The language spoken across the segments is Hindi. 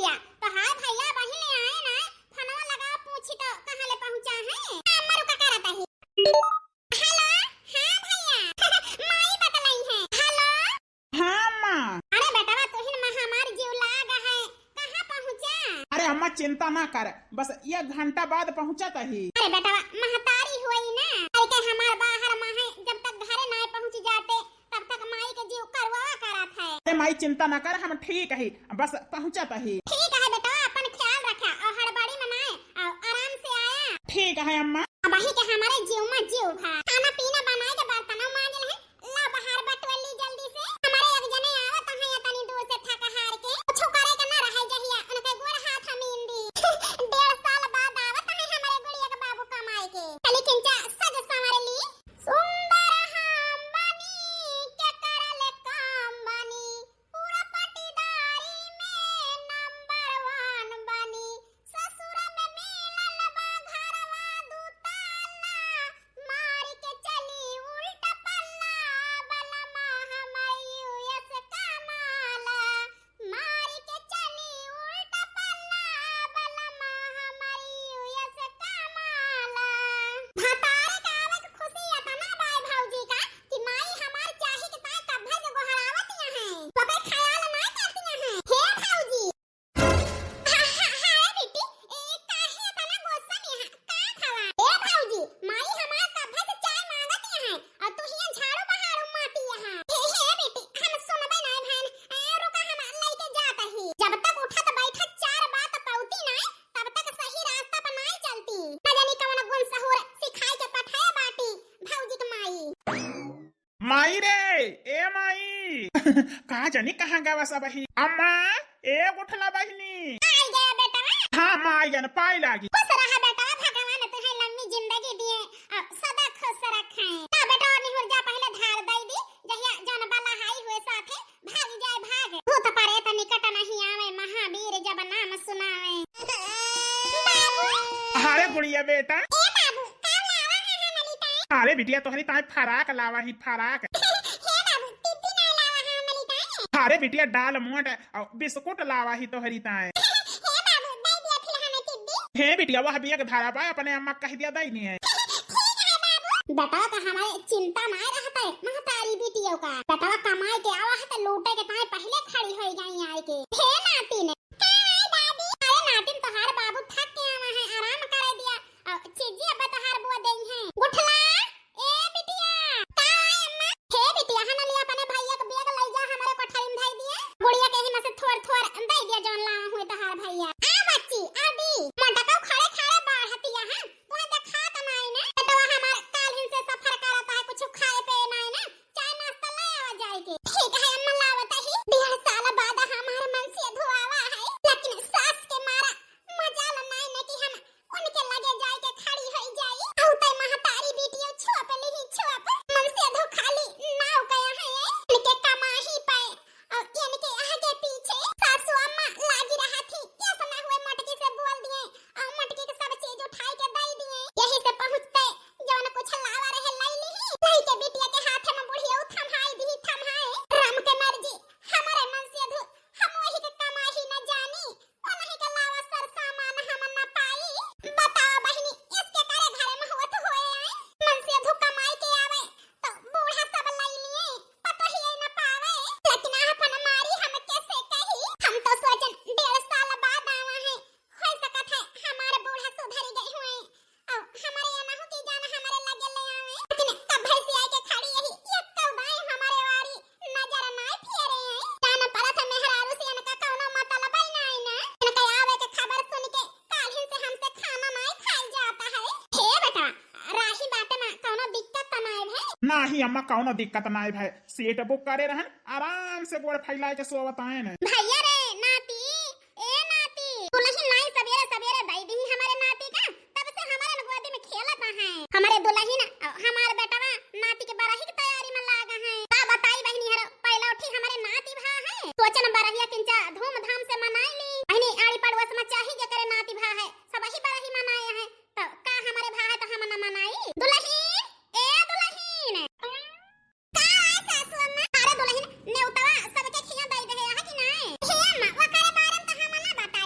बिटिया तो हाय भैया बहिन आए ना फोनवा लगा पूछी तो कहां ले पहुंचा है अम्मा रुका करता है। हेलो हां भैया माई बतलाई है। हेलो हाँ अम्मा। अरे बेटा तोहिन में हमार जीव लागा है कहां पहुंचा। अरे अम्मा चिंता ना कर, बस 1 घंटा बाद पहुंचा ही। अरे बेटा महतारी हुई ना के हमार बाहर में है, जब तक घरे ना पहुंच जाते तब तक माई के जीव करवा करत है। अरे माई चिंता ना कर, हम ठीक है, बस पहुंचा ही। ठीक है बेटा अपन ख्याल रखा और हड़बड़ी में ना आराम से आया। ठीक है अम्मा। अब ही के हमारे जीव में जीव भा खाना पीना बनाए के बर्तन मांजल है ला बाहर बटवली जल्दी से। हमारे एक जने आवत है तनी दूर से थक हार के कुछ करे के ना रहे जहिया उनके गोड़ हाथ हमीन दी 1.5 साल बाद आवत है हमारे गुड़िया के बाबू कमाए के कली किंचा सज संवारे ली सुंदर हम बनी के करले काम बनी पूरा पटीदारी में नंबर 1 बनी ससुर में मिलल बा घरवा दू ताला मार के चली उल्टा पल्ला बलमा हमई यूएस कमाला मार के चली उल्टा पल्ला बलमा हमई यूएस कमाला। भतारे का आवे के खुशी आता ना भाई भौजी का कि माई हमार चाही के ताय कभे से गोहरावतिया हैं तो कोई ख्याल ना करतिया हैं। हे भौजी हाय बेटी काहे तना गुस्सा में है का खावा। ए भौजी माई हमार कभे से चाय मांगतिया हैं और तू हिया झाड़ू बहारू मातिया हैं। हे बेटी हम सुनबे ना बहन रुका हम लेके जात ही जब तक उठत बैठत 4 बात पौती ना तब तक सही रास्ता पर नहीं चलती न जानी कौन गुण सहुर सिखाई के पठाए बाटी भौजी के माई। माई रे ए माई कहाँ जानी कहाँ गवा सब ही। अम्मा एक उठला बहिनी। आई गया बेटा हाँ माई जन पाई लागी। खुश रहा बेटा भगवान तुहे लंबी जिंदगी दिए और सदा खुश रखे। ना बेटा निहुर जा पहले धार दई दी जहिया जन बला हाई हुए साथे भाग जाए भाग भूत परे त निकट नहीं आवे महावीर जब नाम सुनावे। बाबू अरे गुड़िया बेटा। ए बाबू काम लावा है नलिता। अरे बिटिया तोहरी ताई फराक लावा ही फराक। हे बाबू टिट्टी ना लावा है नलिता। अरे बिटिया दाल मोट और बिस्कुट लावा ही तोहरी ताई। हे बाबू दई दिया फिर हमें टिट्टी। हे बिटिया वह बिया के धारा पा अपने अम्मा कह दिया दई नहीं है। बेटा का हमारे चिंता ना रहता है महतारी बेटियों का। बेटा कमाए के आवा है तो लूटे के ताए पहले खड़ी हो गई आए के। हे नातिन दादी अरे नातिन तोहार बाबू थक के आवा है आराम करे दिया और चीजी अब तोहार बुआ देई है उठला ए बिटिया का अम्मा। हे बिटिया हन लिया अपने भैया के बैग ले जा हमारे कोठरी में धई दिया गुड़िया के ही में से थोड़ दई दिया जोन लावा हुए तोहार भैया। आ बच्ची आ दी मोटा का खड़े खड़े बाढ़तिया है तूने देखा त नहीं ना बेटा हमार काल हिन से सफर करता है कुछ खाए पे नहीं ना चाय नाश्ता ले आवा जाए के। ठीक है अम्मा लावत ही 1.5 साल बाद हमारे मन से धुआवा है लेकिन सास के मारा मजाल नहीं न कि हम उनके लगे जाए के खड़ी हो जाई औते महतारी बेटियों छोप ली छोप मन से धो खाली नाव गया है इनके कमाही पे और इनके आगे पीछे सासू अम्मा लागी रहा थी क्या समय हुए मटकी से बोल दिए और मटकी के सब चीज उठाई के दई दिए यही से पहुंचते जवन कुछ लावा रहे लई के बिटिया के हाथ में बुढ़िया थमहाई दी थमहाए राम के मर्जी हमारे मन से धु हम वही के कमाही न जानी और नहीं के लावा सर सामान हम न पाई। बताओ बहिनी इसके करे घरे में होत होए आए मन से धु कमाई के आवे तो बूढ़ा सब लई लिए पता ही न पावे लेकिन अपन मारी हम कैसे कही। हम तो सोचन 1.5 साल बाद आवा है हो सकत है हमारे बूढ़ा सुधर गए हुए और हमारे यहाँ हो की जाना हमारे लगे ले आवे लेकिन तब भैंसी आई के खड़ी यही एक कौदाई हमारे वारी नजर ना फेरे जान परत मेहरारू से इनका कौनो मतलब ही नहीं ना इनका आवे के खबर सुन के काल्हि से हमसे खाना नहीं खाई जाता है। हे बेटा राही बाटे में कौनो दिक्कत त नहीं है। नहीं अम्मा कौनो दिक्कत नहीं भाई, सीट बुक करे रहन आराम से गोड़ फैलाए के सोवत आए ने। भैया रे नाती ए नाती दुल्हन नहीं सवेरे सवेरे दई दी हमारे नाती का तब से हमारे गोदी में खेलत है हमारे दुल्हन हमारे बेटवा नाती के बरही की तैयारी में लागा है। का बताई बहनी हर पहला उठी हमारे नाती भा है सोचन बरहिया किंचा धूमधाम से मनाई ली बहनी आड़ी पड़ोस में चाही जे करे नाती भा है सब ही बरही मनाए है तो का हमारे भा है तो हम न मनाई। दुल्हन ए दुल्हन का सासू अम्मा अरे दुल्हन नेउतवा सबके खिया दई दे है कि नहीं। हे अम्मा वो करे बारे में तो हम ना बता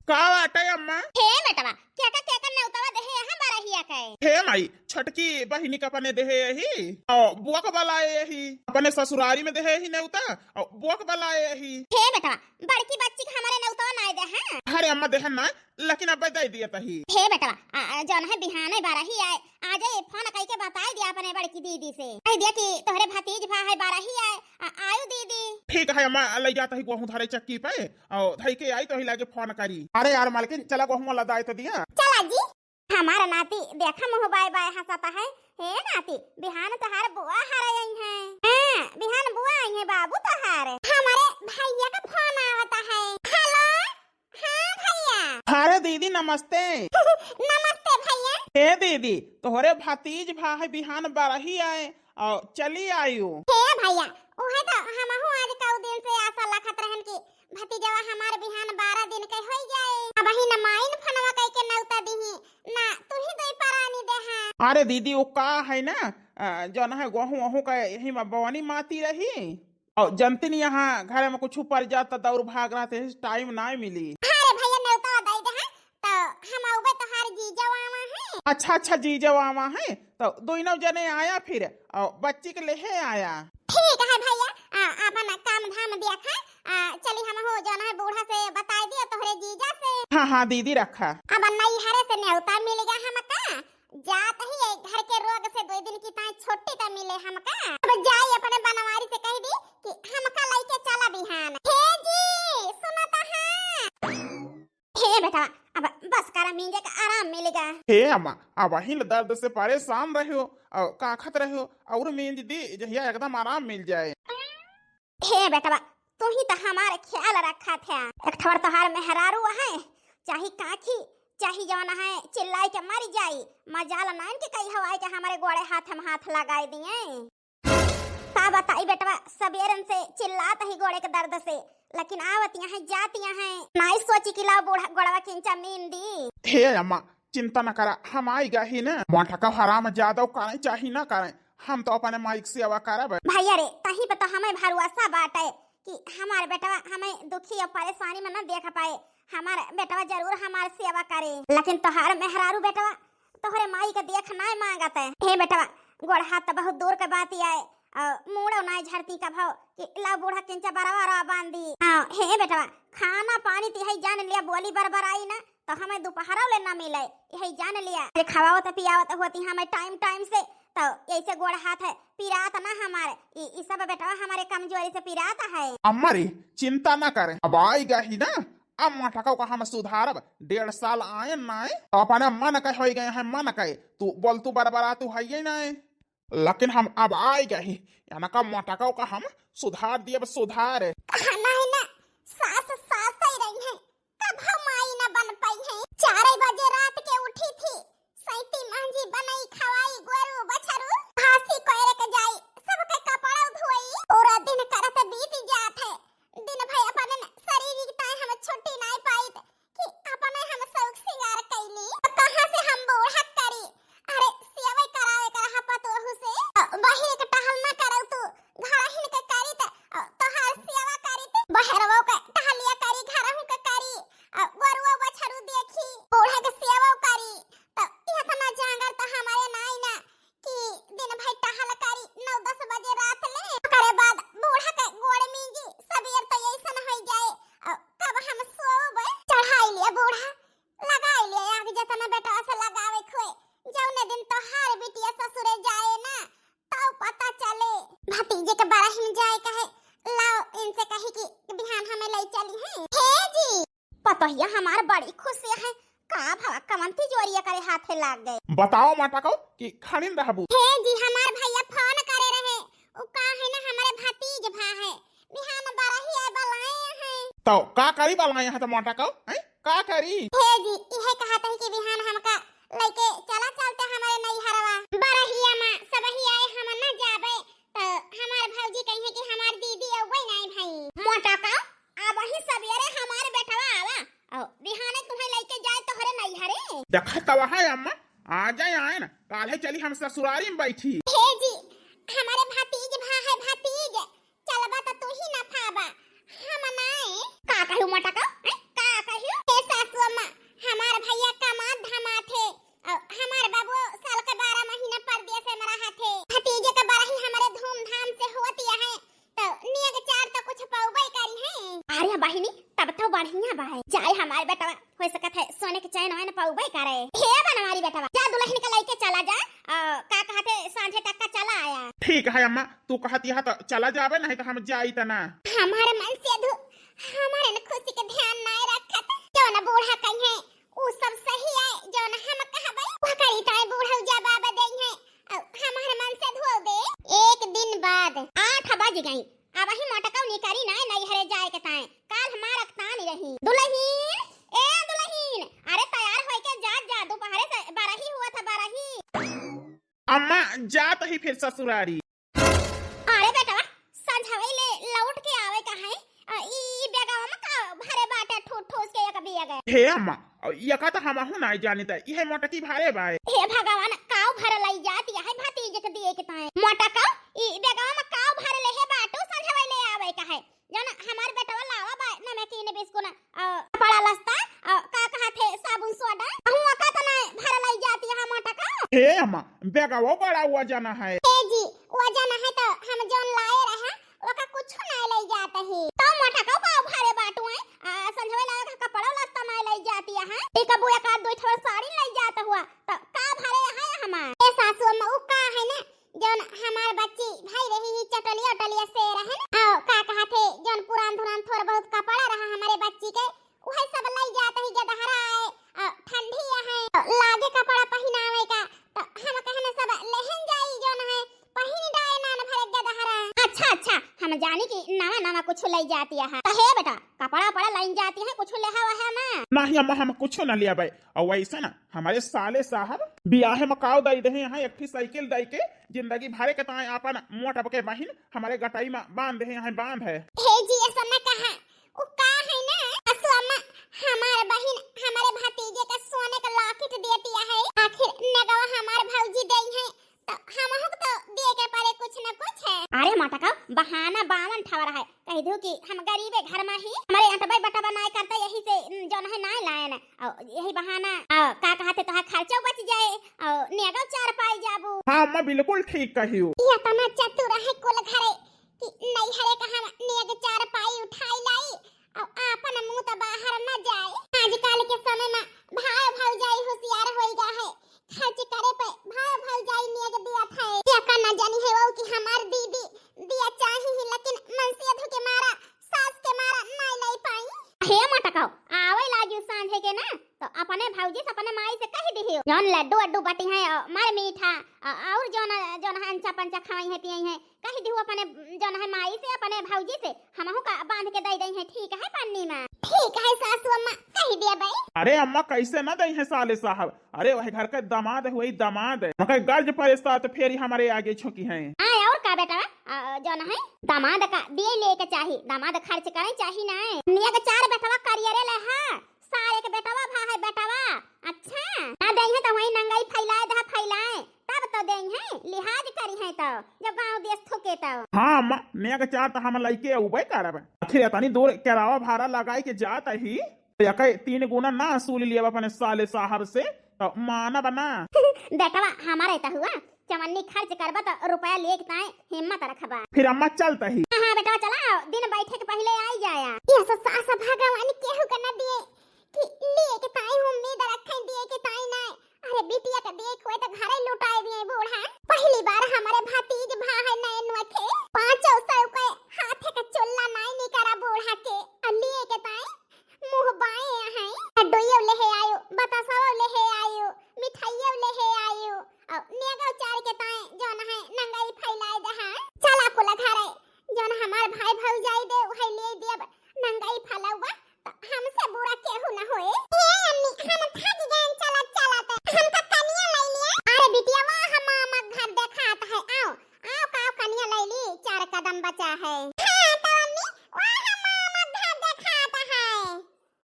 का बाटे अम्मा? हे बेटवा क्या का नेउतवा देहे यहाँ बारहिया के। हे माई छटकी बहिनी का अपने देहे यही और बुआ का बलाए यही अपने ससुरारी में देहे यही नेउता और बुआ का बलाए यही। हे बेटवा बड़की बच्ची के हमारे नेउतवा नाय दे हैं। अरे अम्मा देहन ना लेकिन अब दे दिया तही। हे बेटवा जौन है बिहाने बारही आए आज फोन कई के बताई दिया अपने बड़की दीदी से कह दिया कि तोहरे भतीज भा है बारही आए आयु दीदी। ठीक है अम्मा ले जाता ही गोहूं धारे चक्की पे और धई के आई तो ही लागे फोन करी। अरे यार मालकिन चला गोहूं लदाई तो दिया। चला जी हमारा नाती देखा मुँह बाय बाय हंसता है। हे नाती बिहान तहार बुआ हर आई है। हां बिहान बुआ आई है बाबू तहार। हमारे भैया का फोन आवता है। हेलो हां भैया। अरे दीदी नमस्ते। नमस्ते भैया। हे दीदी तोहरे भतीज भा है बिहान बारही आए और चली आयु। हे भैया ओहे तो हमहु आज कऊ दिन से आशा रखत रहन कि भतीजवा हमार बिहान 12 दिन के होई जाए। अब ही न माइन फनवा कई के नौता दीही ना तू ही दई परानी दे हां। अरे दीदी वो का है ना जौन है गेहूं वहू का यही में बवनी माती रही और जनती नहीं यहाँ घर में कुछ पड़ जाता दौड़ भाग रहा थे टाइम ना मिली। अरे भैया नौता दई दे हां तो हम आउबे तोहार जीजवा है। अच्छा जीजा वामा है तो दोनों जने आया फिर और बच्ची के लेहे आया। ठीक है भैया अपन काम धाम देखा चली हम हो जाना है बूढ़ा से बता दिया तोहरे जीजा से। हाँ दीदी रखा। अब नई हरे से न्योता मिल गया हमका जात ही घर के रोग से 2 दिन की ताई छोटी ता मिले हमका। अब जाई अपने बनवारी से कह दी कि हमका लेके चला बिहान। हे जी सुनो तो हां। हे बेटा अब बस करा मिंगे का आराम मिलेगा। हे अम्मा अब वही दर्द से परेशान रहो और काखत रहो और मेंद दी जहिया एकदम आराम मिल जाए। हे बेटा तू ही तो हमारे ख्याल रखा था। एक ठवर तोहार मेहरारू है चाहे काखी चाहे जवाना है चिल्लाई के मर जाई मजाल नाइन के कई हवाई के हमारे गोड़े हाथ में हाथ लगाए दिए। का बताई बेटवा सबेरन से चिल्लात ही गोड़े के दर्द से लेकिन आवतियां हैं जातियां हैं नाई सोची कि लाओ बूढ़ा गोड़वा किंचा मीन दी। हे अम्मा चिंता न करा हम आएगा ही ना मोटा का हराम ज्यादा करे चाहे ना करें हम तो अपने माइक से आवा करब। भैया रे तही पे तो हमें भरोसा बाटे कि हमारे बेटवा हमें दुखी और परेशानी में न देख पाए हमारे बेटवा जरूर हमारे सेवा करे लेकिन तोहार मेहरारू बेटवा तोहरे माई का देख ना मांगत है। हे बेटवा गोड़ हाथ तो बहुत दूर के बात ही आए मुड़ो ना झरती का भाव कि ला बूढ़ा किंचा बराबर बांधी। हे बेटवा खाना पानी तो यही जान लिया बोली बरबर आई ना तो हमें दोपहरा ले ना मिले यही जान लिया खवावत पियावत होती हमें टाइम से तो ऐसे गोड़ हाथ है पिरात ना हमारे ये सब बेटा हमारे कमजोरी से पिराता है। अम्मा रे चिंता ना करें अब आएगा ही ना अम्मा ठकाओ का हम सुधारब 1.5 साल आए ना अपने मन कह हो गए हैं मन कहे तू बोल तू बरबरा तू है ना लेकिन हम अब आएगा ही याना का मोटकाओ का हम सुधार दिए सुधार नहीं ना सास ही रही है कब हम आई ना बन पाई है 4 बजे रात के उठी थी सैती मांझी बनाई खवाई गोरू बछरू फांसी कोयरे के जाई सबके कपड़ा धोई पूरा दिन करत बीत जात है दिन भर अपन शरीर की ताई हम छुट्टी नहीं पाई कि अपने हम शौक सिंगार कैली कहां से हम बूढ़ा करी। अरे सेवा करावे कर हपतोहू से बाहर के टहल ना करौ तू घर हिन के करी त तोहार सेवा करी त बहरवो के टहलिया करी घरहू के करी गोरुआ बछरू देखी बूढ़ा के सेवा करी तो इतना जांगर तो हमारे नाई ना कि दिन भर टहल करी 9-10 बजे रात ले करे बाद बूढ़ा के गोड़ मींगी सबेर तो ऐसन हो जाए कब हम सोबे चढ़ाई लिया बूढ़ा लगाई लिया आग जतना बेटा से लगावे खोए जौने दिन तो हर बिटिया ससुरे जाए ना तो पता चले भतीजे के बराहिन जाए कहे लाओ इनसे कही कि बिहान हमें ले चली है। हे जी पतोहिया हमार बड़ी खुशी है का भवा कमंती जोरिया करे हाथे लाग गए। बताओ माटकाओ कि खानिन रहबू। हे जी हमार भैया फोन करे रहे उ का है ना हमारे भतीज भा है बिहान बराही आए बलाए हैं तो का करी बलाए हैं तो माटकाओ हैं का करी। हे जी इहे कहत है कि बिहान हमका लेके चला चलते हमारे नई हरवा बरहिया में सब ही आए हम ना जाबे तो हमार भौजी कहिए कि हमार दीदी अवई नहीं भाई मोटा का अब ही सबेरे हमारे बेटवा आवा और बिहाने तुम्हें लेके जाए तोहरे नई हरे देखा तवा है अम्मा आ जाए आए ना काले चली हम ससुरारी में बैठी। हे जी हमारे भतीज भा है भतीज चलबा तो तू ही ना फाबा हम नाए का कहू मोटा का कहू ए सासुआ जाए हमारे बेटा हो सकत है सोने के चैन न पाऊ भाई करे हे बनवारी बेटा जा दुल्हन के लेके चला जा का कहते सांझे तक का चला आया। ठीक है अम्मा, तू कहती है तो चला जावे, नहीं तो हम जाई त ना। हमारे मन से अधू हमारे न खुशी के ध्यान नहीं रखत जो न बूढ़ा कहीं है उ सब सही है जो न हम कहबै वो करी ताए बूढ़ा जवाब दे है हमारे मन से धो दे। एक दिन बाद 8 बज गई अब ही मोटका निकरी नहीं हरे जाए के ताए काल हमार रखता नहीं रही। दुल्हन ए दुल्हन अरे तैयार होई के जा दोपहर से 12 ही हुआ था 12 ही। अम्मा जात ही फिर ससुरारी। अरे बेटा संझावे ले लौट के आवे कहां ई बेगावा में का भरे बाटे ठोस के एक बिया गए। हे अम्मा यका तो हम हूं नहीं जानी त इहे मोटकी भारे बाय। हे भगवान काव भर लई जाती है भतीजे के दिए के ताए मोटका ई बेगावा में काव भर ले हे बाटू संझावे ले आवे कहां जन हमार बेटवा लावा बा नमकीन बिस्कुट पड़ा लस्ता का कहते साबुन सोडा हुआ का तो नहीं भर लई जाती है मोटका। हे अम्मा बेगावो बड़ा हुआ जाना है। ए जी वजन है तो हम जोन लाए रहा ओका कुछ नहीं ले जाते ही तो मोटका का भरे बाटू है संझवे लावे का कपड़ा लस्ता नहीं ले जाती है एक बुया का दो ठो साड़ी ले जाता हुआ तो का भरे है हमार ए सासू में उ का है ना जोन हमार बच्ची भाई रही ही चटलिया से रहे ना का कहते जोन पुरान धुरान थोड़ा बहुत कपड़ा रहा हमारे बच्ची के वही सब ले जाते ही गदहरा है ठंडी है लागे कपड़ा पहनावे का तो हम कहने सब लहन जाई जोन है पहिन डाए ना भरे गदहरा। अच्छा हम जानी कि नवा कुछ ले जाती है तो हे बेटा कपड़ा पड़ा लाइन जाती है कुछ ले हवा है ना नहीं अम्मा हम कुछ न लिया भाई। और वैसे ना हमारे साले साहब बियाहे मकाव दई दे हैं एक साइकिल दई के जिंदगी भरे के ताए अपन मोट के बहिन हमारे गटाई में बांध दे हैं बांध है। हे जी ऐसा न कहा उ का है ना असु अम्मा हमारे बहिन हमारे भतीजे का सोने का लॉकेट देती है आखिर नगवा हमारे भौजी दई है तो हम तो दे के पारे कुछ न कुछ है। अरे मोटका बहाना 52 ठवर है कह दो कि हम गरीबे घर में ही हमारे अटबाई बटा बनाए करते यही से जो है ना लाए ना यही बहाना का कहते तो खर्चा बच जाए और नेगो 4 पाई जाबू। हां अम्मा बिल्कुल ठीक कहियो या तना चतुर है कुल घरे कि नहीं हरे का हम नेग 4 पाई उठाई लाई और आपन मुंह तो बाहर न जाए। आजकल के समय में भाई भौजाई होशियार होई गा है खर्च करे पे भाई भौजाई नेग दिया था या का न जानी है वो कि हमार दीदी दिया चाही ही लेकिन मन से अधु के मारा सास के मारा नहीं लाई पाई। हे मटकाओ आवे लाजू सांझे के ना तो अपने भौजी से अपने माई से कह दिहियो जौन लड्डू अड्डू बाटी है मार मीठा और जौन हंचा पंचा खाई है पियई है कह दिहु अपने जौन है माई से अपने भौजी से हमहु का बांध के दई दई है ठीक है पन्नी में। ठीक है सासू अम्मा कह दिया भाई। अरे अम्मा कैसे न दई है साले साहब, अरे वही घर के दामाद हुई दामाद मगर गर्ज पर साथ फेरी हमारे आगे छुकी है। और का बेटा जौन है दामाद का दिए लेके चाहिए दामाद खर्च करे चाहिए ना निया के 4 बेटवा करियरे ले है सारे के बेटवा भा है बेटवा अच्छा ना दई है तो वही नंगाई फैलाए तब तो दई है लिहाज करी है तो जब गांव देश ठोके तो। हां अम्मा निया के 4 तो हम लइके उबे करब आखिर इतनी दूर केरावा भाड़ा लगाई के जात ही यके 3 गुना ना सूल लिया अपने साले साहब से तो माना बना बेटवा हमारा तो हुआ चमन्नी खर्च करबा तो रुपया लेके ताए हिम्मत रखबा फिर अम्मा चलता ही। हां बेटा चला दिन बैठे के पहले आई जाया ये सब सासा भगवान केहू के न दिए कि लेके ताए उम्मीद रखे दिए के ताए ना अरे बिटिया का देख हुए तो घरे लुटाए दिए बूढ़ा पहली बार हमारे भतीज भा है नैन के 500 के हाथ का चुल्ला नहीं करा बूढ़ा के लिए के ताए मुंह बाए है डोयो ले आयो बतासाओ ले आयो मिठाइयो ले आयो और नेगो 4 के ताए जोन है नंगाई फैलाए दहा चला कोला घरे जोन हमार भाई भौजाई दे वही ले दिया नंगाई फैलावा तो हमसे बुरा केहू न होए। ए अम्मी हम थक गए चला हम का कनिया ले लिया अरे बिटिया वाह मामा घर देखाता है आओ का कनिया ले ली 4 कदम बचा है। हां तो अम्मी वाह मामा घर देखाता है।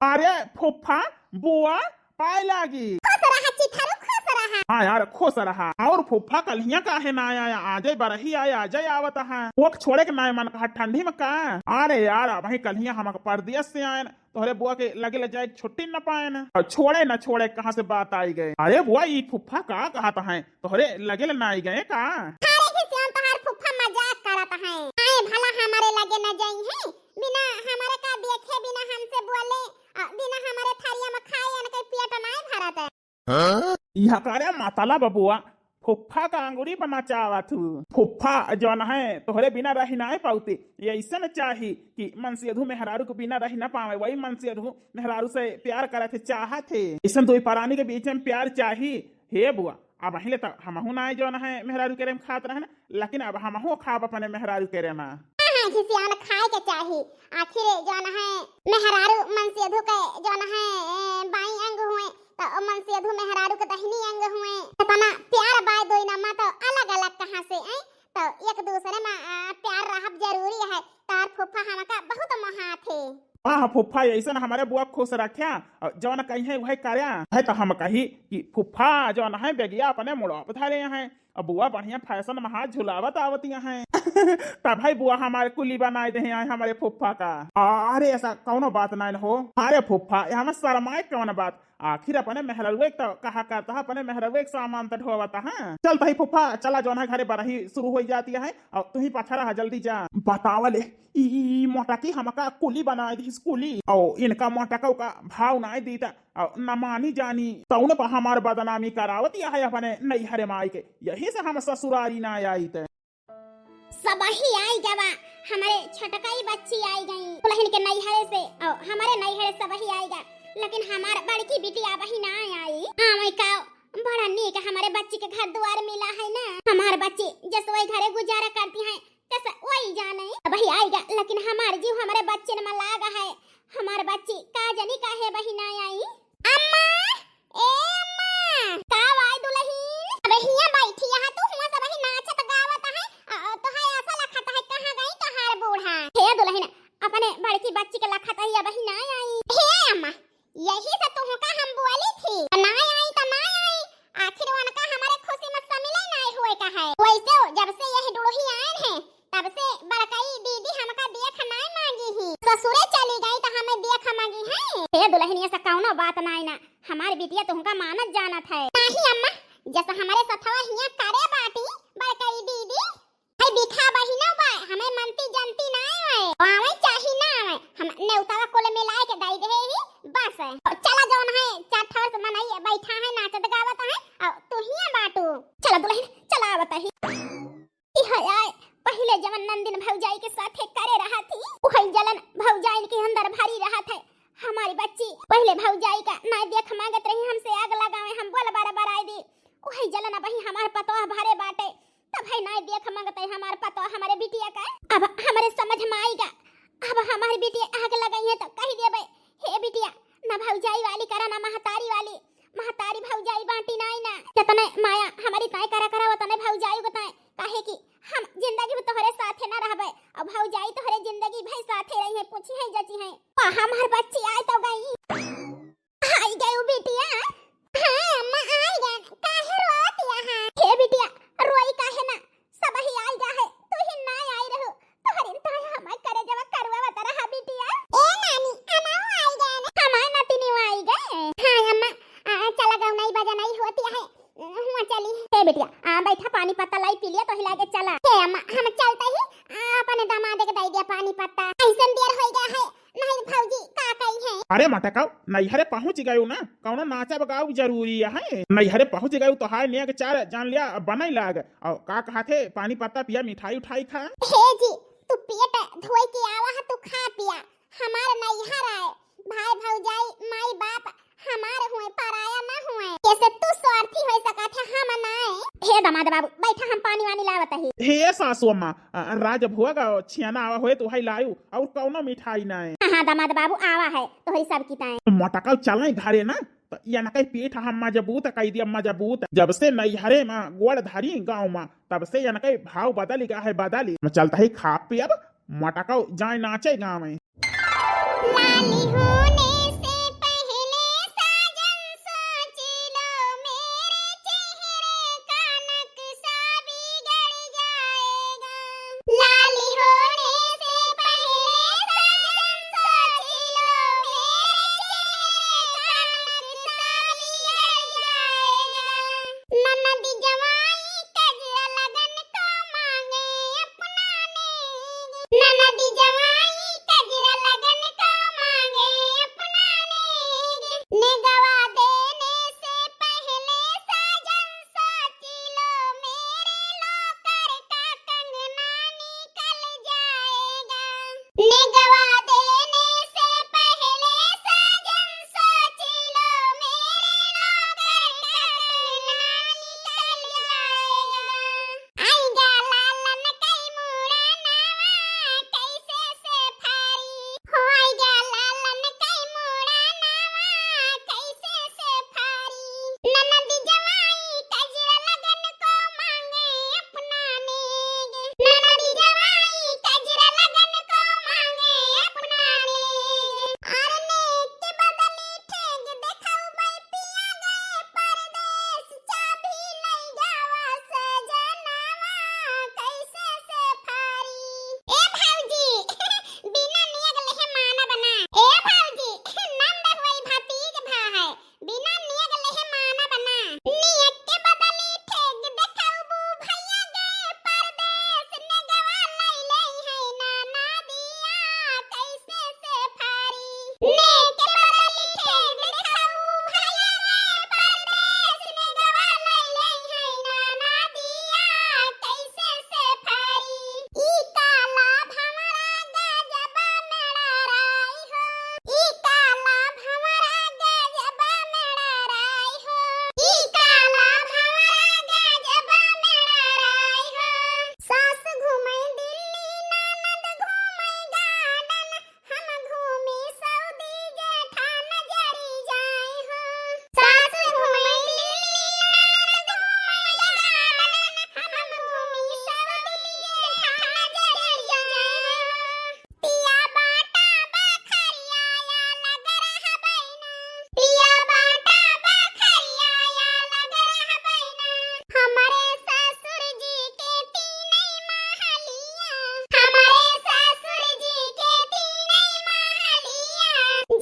अरे फुफ्फा बुआ पाए लागी खुश रहा चिथारू खुश रहा। हाँ यार खुश रहा और फुफ्फा कलिया काहे ना आया आजे बरही आया आजे आवत है वो छोड़े के ना मन कहा ठंडी में का अरे यार वही कलिया हम परदेश से आए तोहरे बुआ के लगे ले जाए छुट्टी न पाए न और छोड़े न छोड़े कहाँ से बात आई गए। अरे बुआ ये फुफ्फा का कहता है तोहरे लगे ले ना आई गए का अरे किसी तोहार फुफ्फा मजाक करता है आए भला हमारे लगे न जाई है बिना हमारे का देखे, बिना हमसे बोले, बिना हमारे थारिया में खाए या कहीं पेट नहीं भरत है। यह करे माताला बबुआ फुफ्फा का अंगूरी बना चाहत तू। फुफ्फा जौन है तोहरे बिना रही ना पाउते, ये ऐसा न चाही कि मनसेधु मेहरारू को बिना रही ना पावे। वही मनसेधु मेहरारू से प्यार करे थे, चाहत थे। ऐसा दो प्राणी के बीच में प्यार चाही। हे बुआ अब अहिले त हमहु ना जौन है मेहरारू के खात रहे ना, लेकिन अब हमहु खाब अपने मेहरारू के में। खिसियान खाए के चाही। आखिर जौन है मेहरारू मनसेधु के जौन है बाई अंग हुए तो मनसेधु मेहरारू के दहिनी अंग हुए। तना प्यार बाय दोई ना तो अलग अलग कहां से आई, तो एक दूसरे में प्यार रहब जरूरी है। तार फुफ्फा हमका बहुत महा थे। हाँ फुफ्फा ऐसा हमारे बुआ खुश रख्या जौन कही है वही कार्या है। तो हम कही कि फुफ्फा जौन है बेगिया अपने मुड़वा पधारे हैं, अब बुआ बढ़िया फैशन में हाथ झुलावत आवत हैं। तब भाई बुआ हमारे कुली बनाए दे हमारे फुफ्फा का। अरे ऐसा कौनो बात नहीं हो। अरे फुफ्फा हमें शर्माए कौन बात, आखिर अपने मेहरवे तो कहा करता है, अपने मेहरवे सामान तो ढोवता है। चल भाई फुफ्फा चला जौन है घरे बरही शुरू हो जाती है और तू ही पाछा रहा, जल्दी जा। बतावले ई मोटा की हमका कुली बनाए दी कुली, और इनका मोटा का भाव नहीं दीता और न मानी जानी तो उन्हें हमारे बदनामी करावत या है अपने नहीं हरे माई के। यही से हम ससुरारी ना आई थे। सब ही आई गवा, हमारे छटकाई बच्ची आई गई दुल्हन के नैहरे से और हमारे नैहरे सब ही आएगा, लेकिन हमार बड़की बिटिया वही ना आई। मैं का बड़ा नीक हमारे बच्ची के घर द्वार मिला है ना। हमारे बच्ची जैसे वही घरे गुजारा करती हैं कैसे वही जाने वही आएगा, लेकिन हमारे जीव हमारे बच्चे में लागा है। हमारे बच्ची का जनी का है वही ना आई। अम्मा ए अम्मा का आई दुल्हन अब हिया बैठी यहाँ तू हुआ सब ही नाचत गावत है तो है ऐसा लखत है कहां गई कहार बूढ़ा। हे दुल्हन अपने बड़की बच्ची के लखत है वही ना आई। हे अम्मा यही से तू का हम बोली थी ना आई तो ना आई, आखिर उनका हमारे खुशी में सम्मिलन नहीं हुए का है। वैसे जब से यही डूढ़ी आए हैं तब से बड़काई दीदी हमका देख नहीं मांगी ही, ससुरे चली गई तो हमें देख मांगी है। हे दुल्हन ऐसा कौनो बात नहीं ना, हमारी बिटिया तुमका मानत जानत है। नहीं अम्मा जैसा हमारे सथवा हिया करे बाटी बड़काई दीदी भाई बिखा बहिना बा हमें मनती जनती ना आए आवे चाही ना आवे, हम नेउतावा कोले मिलाए के दई दे ही बस। चला जौन है चार ठोर से मनाई बैठा है नाचत गावत है और तू हिया बाटू। चला दुल्हन चला आवत है। ई हाय पहले जवन नंदिन भौजाई के साथ करे रहा थी वही जलन भौजाई के अंदर भरी रहा था। हमारी बच्ची पहले भौजाई का ना देख मांगत रही हमसे आग लगावे, हम बोल बार आई दी वही जलन अब ही हमारे पतवा भरे बाटे तब है ना देख मांगते हमारे पतवा हमारे बिटिया का। अब हमारे समझ में आएगा, अब हमारी बिटिया आग लगाई है तो कह देबे हे बिटिया ना भौजाई वाली करा ना महतारी वाली, महतारी भौजाई बांटी नहीं ना जतने माया हमारी ताई करा वतने भौजाई बताए काहे कि हम जिंदगी में तोहरे साथे ना रहबे और भौजाई तोहरे जिंदगी भई साथे रही है, पूछी है जची है। हमार बच्ची आए तो गई आई गई बिटिया। हां अम्मा आई गई काहे रोत यहां। हे बिटिया रोई काहे ना सब ही आई जा है तू ही ना आई रहो तोहरे ताई हम करे जब करवा बता रहा बिटिया। ए नानी अम्मा आई गए हमार नतिनी आई गए। हां अम्मा चला गाँव नहीं बजा नहीं होती है हुआ चली। हे बिटिया बैठा पानी पत्ता लाई पी लिया तो हिला के चला। हे अम्मा हम चलते ही अपने दामाद के दे दिया पानी पत्ता ऐसन देर हो गया है नहीं भौजी का कही है। अरे मटकाओ नैहरे पहुंच गयो ना कौनो नाचा बगाव जरूरी है। नैहरे पहुंच गयो तो हाय निया के चार जान लिया बनई लाग और का कहा थे पानी पत्ता पिया मिठाई उठाई खा। हे जी तू पेट धोई के आवा है तू खा पिया, हमार नैहर आए भाई भौजाई माई बाप हमारे हुए पराया ना हुए कैसे तू स्वार्थी हो सका थे हम ना। हे दामाद बाबू बैठा हम पानी वानी लावत ही। हे सासू अम्मा राज भुआ का छियाना आवा होए तो हाई लायू और कौनो मिठाई ना है। हां दामाद बाबू आवा है तोहरी सब की ताए मटकाओ चलई घरे ना तो या ना कई पेट हम मजबूत कई दिया मजबूत। जब से नैहरे में गोड़ धारी गाँव में तब से या ना कई भाव बदली का है बदली मैं चलता ही खा पी अब मटकाओ जाए नाचे गाँव में। लाली होने से पहले साजन सोच लो मेरे चेहरे का नक्शा बिगड़ जाएगा। लाली होने से पहले साजन सोच लो मेरे चेहरे का नक्शा बिगड़ जाएगा। ननद जवाई कजरा लगन को मांगे अपनाने, ननद जवाई निगवा देने से पहले साजन सोच लो, मेरे लोकर का कंगना निकल जाएगा। निगवा देने से पहले साजन सोच लो, मेरे लोकर का कंगना निकल जाएगा। आएगा लालन कई मुड़ा नावा, कैसे से फारी हो, आएगा लालन कई मुड़ा नावा, कैसे से फारी। ननद जवाई कजरा लगन को मांगे अपनाने गे, ननद जवाई कजरा लगन को मांगे अपनाने गे। और नेक के बदली ठेग देखाऊ भाई पिया गए परदेस, चाबी लई जावा सजनावा, कैसे से फारी। ए भौजी बिना नियग लेहे माना बना, ए भौजी नंद होई भतीज भा है, बिना नियग लेहे माना बना। नियग के बदली ठेग देखाऊ भैया गए परदेस, निगवा लई लई है नाना दिया, कैसे से फारी। नेक के बदली ठेग देखाऊ भैया गए परदेस, निगवा लई लई है नाना दिया, कैसे से फारी। ई काला भंवरा गजबा मेरा राई हो, ई काला भंवरा गजबा मेरा राई हो, ई काला भंवरा गजबा मेरा राई हो। सास घूमे दिल्ली ननद घूमे गार्डन, हम घूमे सऊदी जेठान जरी जाए हो। सास घूमे दिल्ली ननद घूमे गार्डन, हम घूमे सऊदी जेठान जरी जाए हो। पिया बाटा बखरिया या लग रहा बैना, पिया बाटा बखरिया या लग रहा बैना। हमारे ससुर जी के तीनों महलिया, हमारे ससुर जी के तीनों महलिया,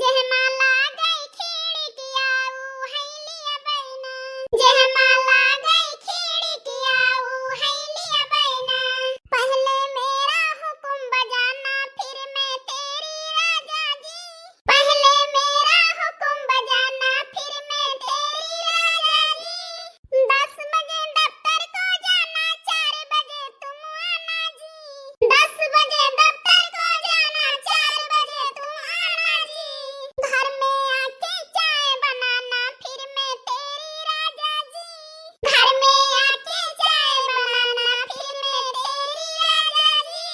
जहमाला गई खिड़किया ऊ हैलिया बैना, जहमाला गई खिड़किया ऊ हैलिया बैना। पहले मेरा हुक्म बजाना फिर मैं तेरी राजा जी, पहले मेरा हुक्म बजाना फिर मैं तेरी राजा जी। 10 बजे दफ्तर को जाना, 4 बजे तुम आना जी, 10 बजे दफ्तर को जाना, 4 बजे तुम आना जी। घर में आके चाय बनाना फिर मैं तेरी राजा जी, घर में आके चाय बनाना फिर मैं तेरी राजा जी।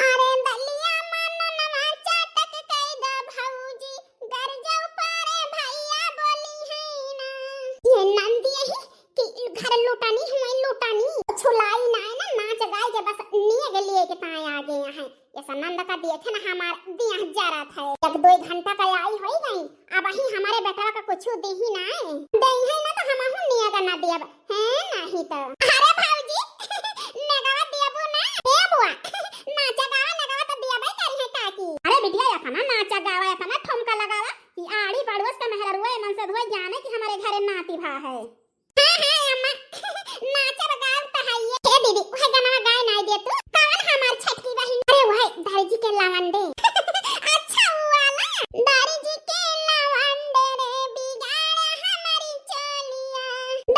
अरे दलिया मननवा चाटक कई द भौजी, घर जाऊ पारे भैया बोली है ना। ये नंदी है कि घर लूटानी हुई लूटानी छुलाई ना है ना, नाच गाय के बस नियग लिए के ताए आ गए हैं। ये नंद का दिए थे ना हमार दिया जरा था, 1-2 घंटा का आई होई गई, अब ही हमारे बेटा का कुछ दे ही ना है, दे ही ना तो हम हूं नियग ना दिया है नहीं तो। अरे भौजी नगवा दियाबू ना ए बुआ, नाचा गावा नगवा तो दिया भाई कर है काकी। अरे बिटिया या था ना नाचा गावा या था ना ठुमका लगावा कि आड़ी पड़ोस का मेहरा रुए मन से धोए जाने कि हमारे घरे नाती भा है। हां हां अम्मा नाचा गाव तो है ये। ए दीदी वह गाना गाय ना दे तू, कौन हमार छटकी बहन। अरे वह दादी के लवंडे अच्छा हुआ ना, दादी के लवंडे रे बिगाड़ हमारी चोलिया,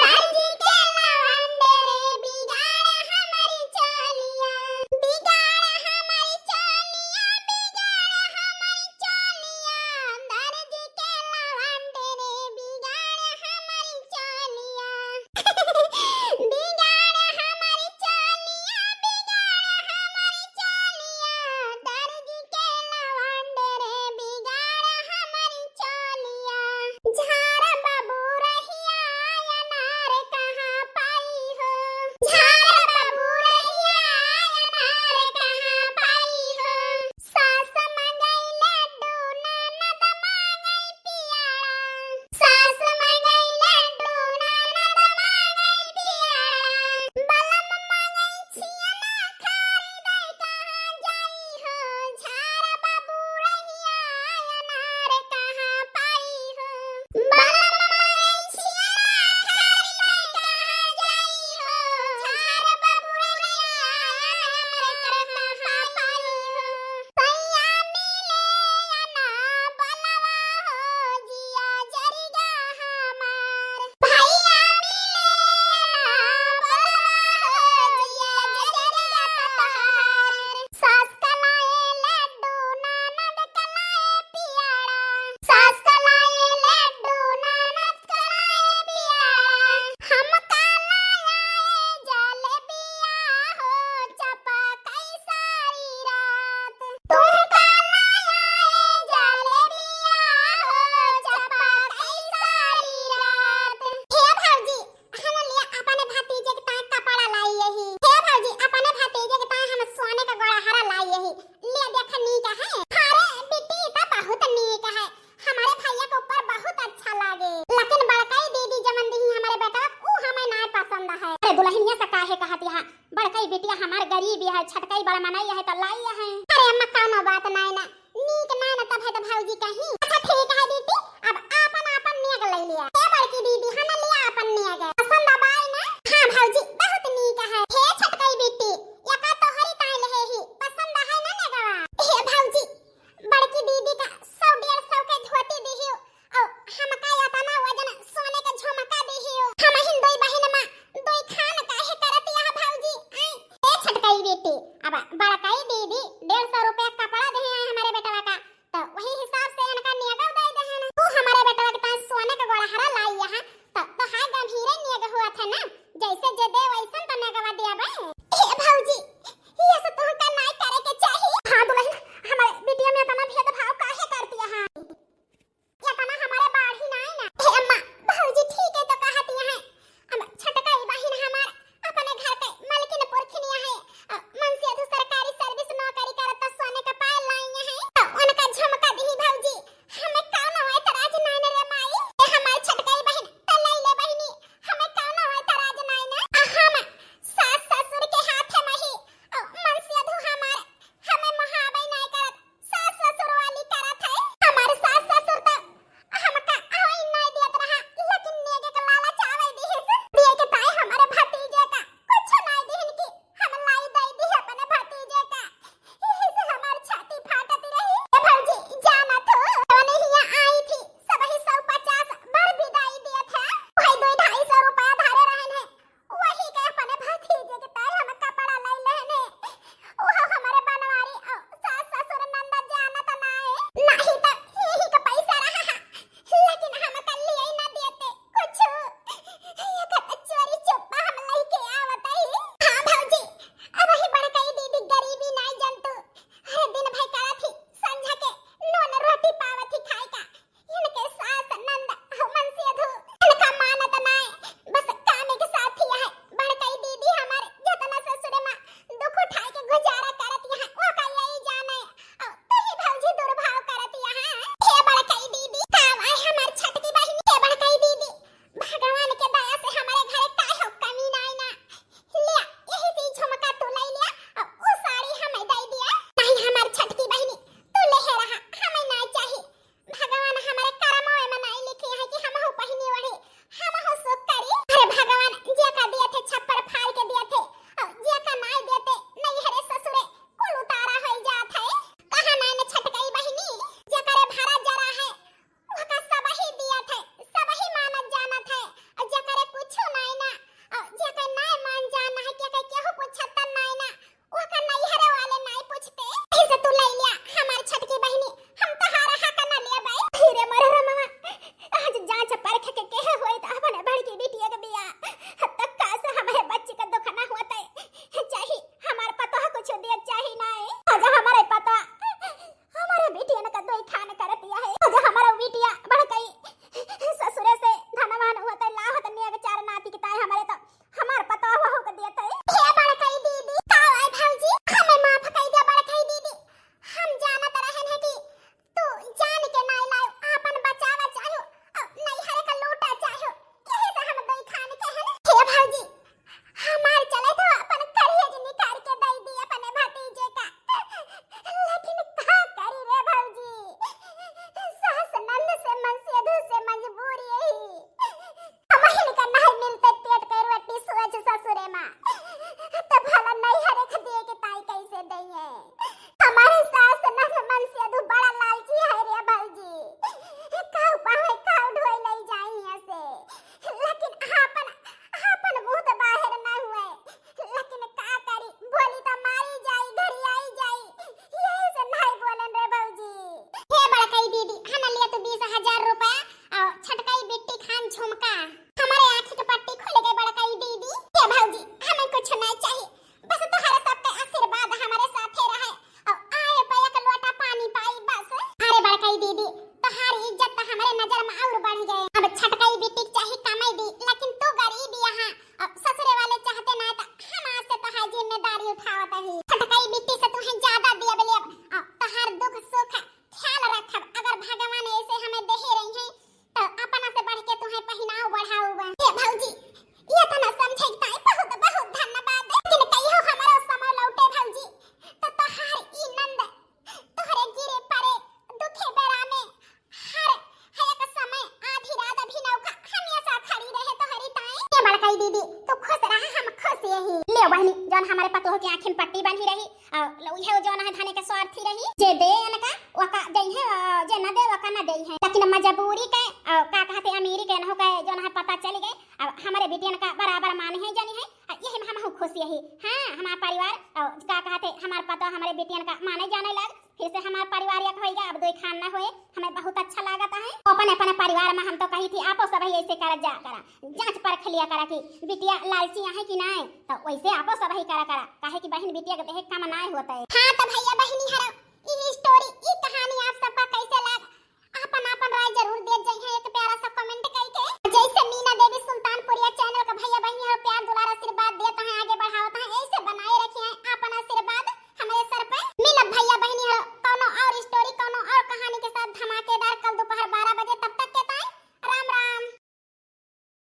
दादी के लवंडे रे बिगाड़ हमारी चोलिया, बिगाड़ हमारी चोलिया, बिगाड़ हमारी चोलिया, दादी के लवंडे रे बिगाड़ हमारी चोलिया, बिगाड़ हमारी चोलिया, बिगाड़ हमारी चोलिया, दादी के लवंडे रे बिगाड़ हमारी चोलिया। झारा बाबू रहिया अनार कहाँ पाई हो, झारा बाबू रहिया अनार कहाँ पाई हो। सास मंगाई लड्डू ननद मांगाई पियाड़ा, सास मंगाई लड्डू ननद मांगाई पियाड़ा। बलम मांगाई छियना खरीदे कहाँ जाई हो, झारा बाबू रहिया अनार कहाँ पाई हो। बनाई है तो लाई है। अरे अम्मा कोनो बात नहीं ना, नीक ना ना तब है तो भौजी कहीं। अच्छा ठीक है बेटी, अब आपन आपन नेग ले लिया। ए बड़की दीदी हम लिया अपन नेग, पसंद आबाई ना? हां भौजी बहुत नीक है। हे छटकई बेटी, एका तो हरी ताई लहे ही पसंद है ना नेगवा। हे भौजी बड़की दीदी का 100-150 के धोती दिहियो और हम का यातना वजन सोने के झुमका दिहियो। हम हिंदोई बहन में दोई खान काहे करत यह भौजी। ए छटकई बेटी, अब बड़काई दीदी जौन हमारे पतोह की आंखें में पट्टी बंधी रही और उहे जौन है धने के स्वार्थी रही जे दे अनका वका दई है जे न दे वका न दई है लेकिन मजबूरी के का कहते अमीरी के न हो के जौन है पता चल गए अब हमारे बेटियन का बराबर माने है जानी है यही हम खुशी है। हां हमारा परिवार का कहते हमारे पता हमारे बेटियन का माने जाने लग फिर से हमारा परिवार एक होएगा अब दो खान ना होए हमें बहुत अच्छा लागता है अपन अपन परिवार में हम तो कही थी आपो सब ऐसे कर जा करा जांच परख लिया करा कि बिटिया लालची है कि नहीं तो वैसे आपो सब ही करा काहे कि बहन बिटिया के देख काम ना होता है। हां तो भैया बहनी हर